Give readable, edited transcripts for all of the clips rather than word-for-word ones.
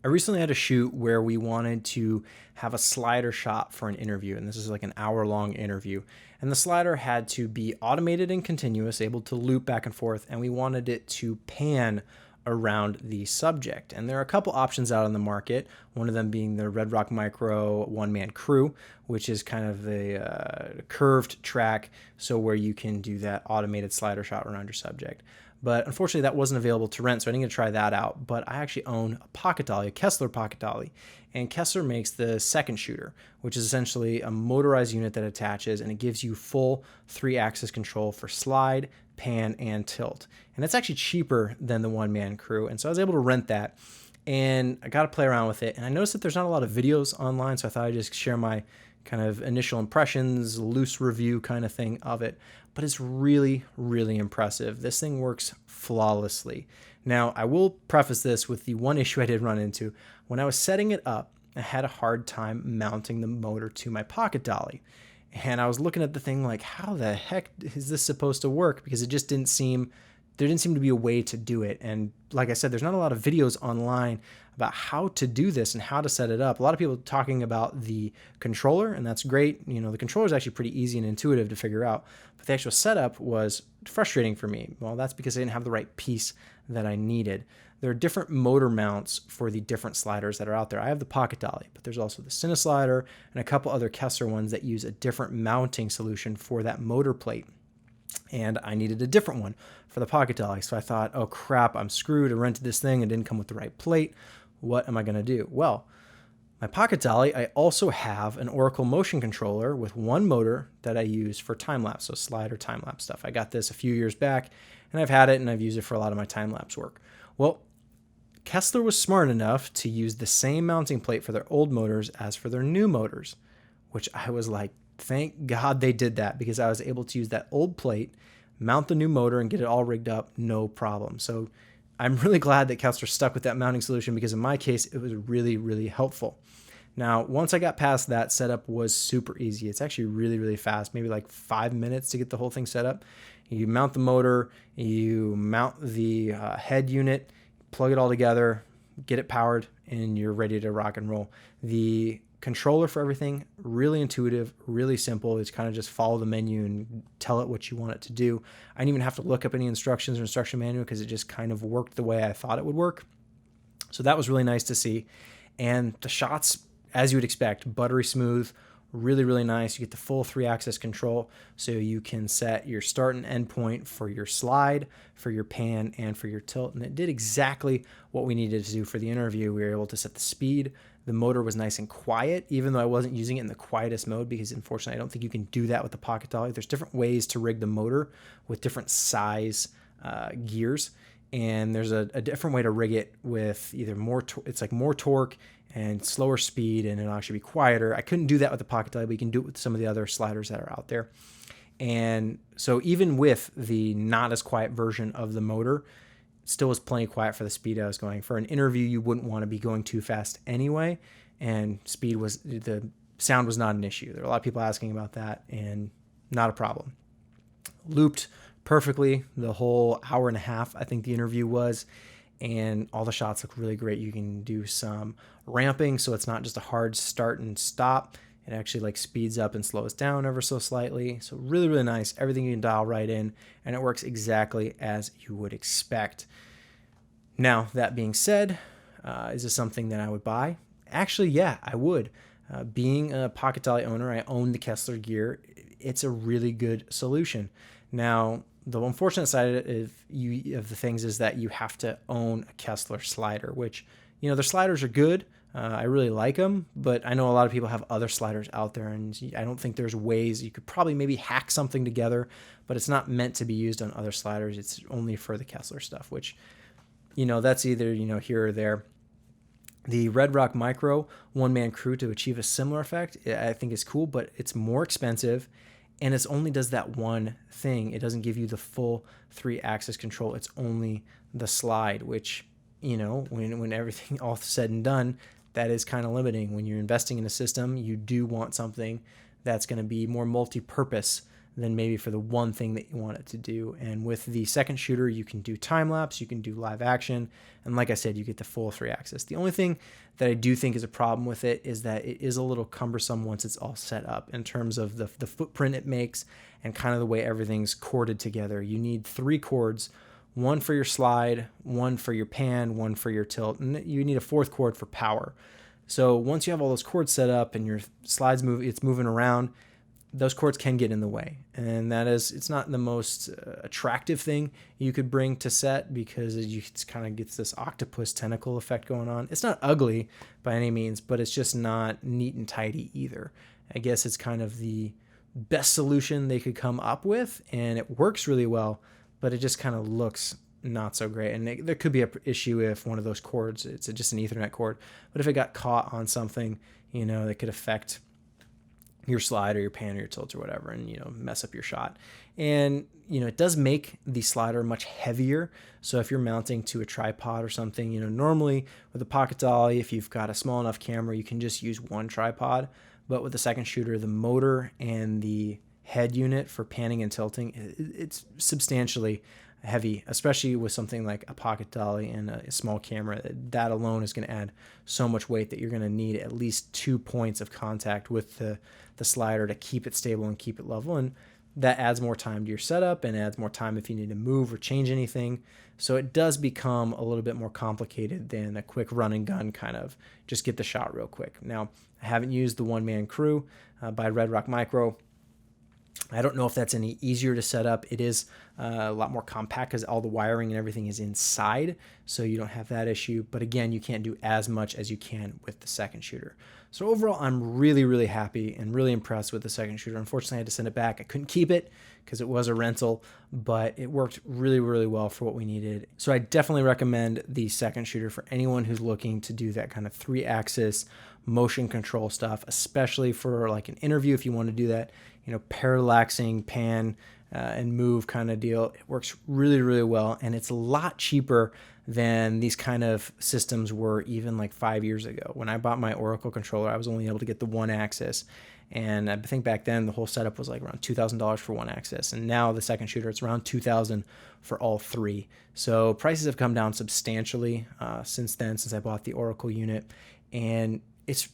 I recently had a shoot where we wanted to have a slider shot for an interview, and this is like an hour-long interview. And the slider had to be automated and continuous, able to loop back and forth, and we wanted it to pan around the subject. And there are a couple options out on the market, one of them being the Red Rock Micro one-man crew, which is kind of a curved track, so where you can do that automated slider shot around your subject. But unfortunately, that wasn't available to rent, so I didn't get to try that out. But I actually own a pocket dolly, a Kessler pocket dolly. And Kessler makes the Second Shooter, which is essentially a motorized unit that attaches, and it gives you full 3-axis control for slide, pan, and tilt. And it's actually cheaper than the one-man crew. And so I was able to rent that, and I got to play around with it. And I noticed that there's not a lot of videos online, so I thought I'd just share my kind of initial impressions, loose review kind of thing of it. But it's really, really impressive. This thing works flawlessly. Now, I will preface this with the one issue I did run into. When I was setting it up, I had a hard time mounting the motor to my pocket dolly. And I was looking at the thing like, how the heck is this supposed to work? Because it just there didn't seem to be a way to do it. And like I said, there's not a lot of videos online about how to do this and how to set it up. A lot of people talking about the controller, and that's great. You know, the controller is actually pretty easy and intuitive to figure out, but the actual setup was frustrating for me. Well, that's because I didn't have the right piece that I needed. There are different motor mounts for the different sliders that are out there. I have the pocket dolly, but there's also the Cine slider and a couple other Kessler ones that use a different mounting solution for that motor plate. And I needed a different one for the pocket dolly. So I thought, oh crap, I'm screwed. I rented this thing and didn't come with the right plate. What am I going to do? Well, my pocket dolly, I also have an Oracle motion controller with one motor that I use for time-lapse, so slide or time-lapse stuff. I got this a few years back, and I've had it, and I've used it for a lot of my time-lapse work. Well, Kessler was smart enough to use the same mounting plate for their old motors as for their new motors, which I was like, thank God they did that, because I was able to use that old plate, mount the new motor, and get it all rigged up, no problem. So I'm really glad that Kessler stuck with that mounting solution, because in my case, it was really, really helpful. Now, once I got past that, setup was super easy. It's actually really, really fast, maybe like 5 minutes to get the whole thing set up. You mount the motor, you mount the head unit, plug it all together, get it powered, and you're ready to rock and roll. The controller for everything, really intuitive, really simple. It's kind of just follow the menu and tell it what you want it to do. I didn't even have to look up any instructions or instruction manual, because it just kind of worked the way I thought it would work. So that was really nice to see. And the shots, as you would expect, buttery smooth, really, really nice. You get the full 3-axis control, so you can set your start and end point for your slide, for your pan, and for your tilt. And it did exactly what we needed to do for the interview. We were able to set the speed. The motor was nice and quiet, even though I wasn't using it in the quietest mode, because unfortunately I don't think you can do that with the pocket dolly. There's different ways to rig the motor with different size gears, and there's a different way to rig it with either it's like more torque and slower speed, and it'll actually be quieter. I couldn't do that with the pocket dolly, but you can do it with some of the other sliders that are out there. And so even with the not as quiet version of the motor, still was plenty quiet for the speed I was going. For an interview, you wouldn't want to be going too fast anyway, and the sound was not an issue. There were a lot of people asking about that, and not a problem. Looped perfectly the whole hour and a half, I think the interview was, and all the shots look really great. You can do some ramping, so it's not just a hard start and stop. It actually like speeds up and slows down ever so slightly. So really, really nice. Everything you can dial right in, and it works exactly as you would expect. Now, that being said, is this something that I would buy? Actually, yeah, I would. Being a pocket dolly owner, I own the Kessler gear. It's a really good solution. Now, the unfortunate side of the things is that you have to own a Kessler slider, which, you know, their sliders are good. I really like them, but I know a lot of people have other sliders out there, and I don't think there's ways you could probably maybe hack something together, but it's not meant to be used on other sliders. It's only for the Kessler stuff, which, you know, that's either, you know, here or there. The Red Rock Micro one-man crew to achieve a similar effect, I think is cool, but it's more expensive, and it only does that one thing. It doesn't give you the full 3-axis control. It's only the slide, which, you know, when everything all said and done, that is kind of limiting. When you're investing in a system, you do want something that's going to be more multi-purpose than maybe for the one thing that you want it to do. And with the second shooter, you can do time lapse, you can do live action, and like I said, you get the full 3-axis. The only thing that I do think is a problem with it is that it is a little cumbersome once it's all set up in terms of the footprint it makes and kind of the way everything's corded together. You need 3 cords, one for your slide, one for your pan, one for your tilt, and you need a 4th cord for power. So once you have all those cords set up and your slides it's moving around, those cords can get in the way. And it's not the most attractive thing you could bring to set because it kind of gets this octopus tentacle effect going on. It's not ugly by any means, but it's just not neat and tidy either. I guess it's kind of the best solution they could come up with, and it works really well, but it just kind of looks not so great. And there could be an issue if one of those cords, it's just an Ethernet cord, but if it got caught on something, that could affect your slide or your pan or your tilt or whatever, and mess up your shot. And it does make the slider much heavier. So if you're mounting to a tripod or something, normally with a pocket dolly, if you've got a small enough camera, you can just use one tripod. But with the second shooter, the motor and the head unit for panning and tilting, it's substantially heavy, especially with something like a pocket dolly and a small camera. That alone is going to add so much weight that you're going to need at least 2 points of contact with the slider to keep it stable and keep it level. And that adds more time to your setup and adds more time if you need to move or change anything. So it does become a little bit more complicated than a quick run and gun kind of just get the shot real quick. Now, I haven't used the one-man crew by Red Rock Micro. I don't know if that's any easier to set up. It is a lot more compact because all the wiring and everything is inside, so you don't have that issue. But again, you can't do as much as you can with the second shooter. So overall, I'm really, really happy and really impressed with the second shooter. Unfortunately, I had to send it back. I couldn't keep it because it was a rental, but it worked really, really well for what we needed. So I definitely recommend the second shooter for anyone who's looking to do that kind of 3-axis motion control stuff, especially for like an interview if you want to do that, parallaxing, pan, and move kind of deal. It works really, really well, and it's a lot cheaper than these kind of systems were even like 5 years ago. When I bought my Oracle controller, I was only able to get the 1-axis, and I think back then the whole setup was like around $2,000 for 1-axis, and now the second shooter, it's around $2,000 for all 3. So prices have come down substantially since then, since I bought the Oracle unit, and it's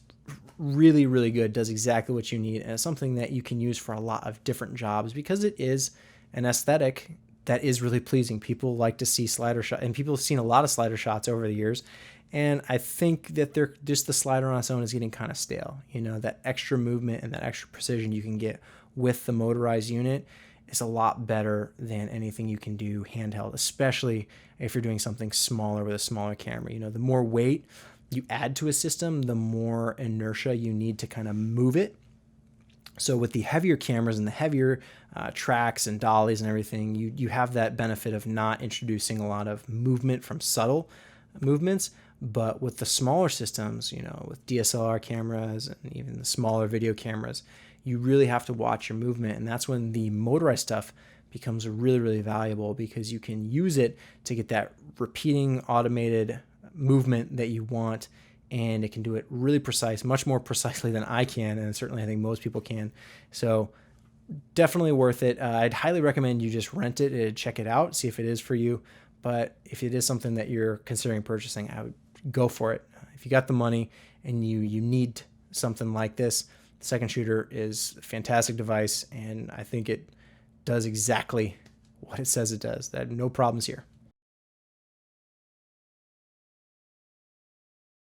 really, really good, does exactly what you need, and it's something that you can use for a lot of different jobs because it is an aesthetic that is really pleasing. People like to see slider shots, and people have seen a lot of slider shots over the years, and I think that they're just the slider on its own is getting kind of stale. That extra movement and that extra precision you can get with the motorized unit is a lot better than anything you can do handheld, especially if you're doing something smaller with a smaller camera. The more weight you add to a system, the more inertia you need to kind of move it. So with the heavier cameras and the heavier tracks and dollies and everything, you have that benefit of not introducing a lot of movement from subtle movements. But with the smaller systems, with DSLR cameras and even the smaller video cameras, you really have to watch your movement. And that's when the motorized stuff becomes really, really valuable because you can use it to get that repeating automated movement that you want, and it can do it really precise, much more precisely than I can, and certainly I think most people can. So definitely worth it. I'd highly recommend you just rent it and check it out, see if it is for you. But if it is something that you're considering purchasing, I would go for it. If you got the money and you need something like this, the second shooter is a fantastic device, and I think it does exactly what it says it does. That no problems here.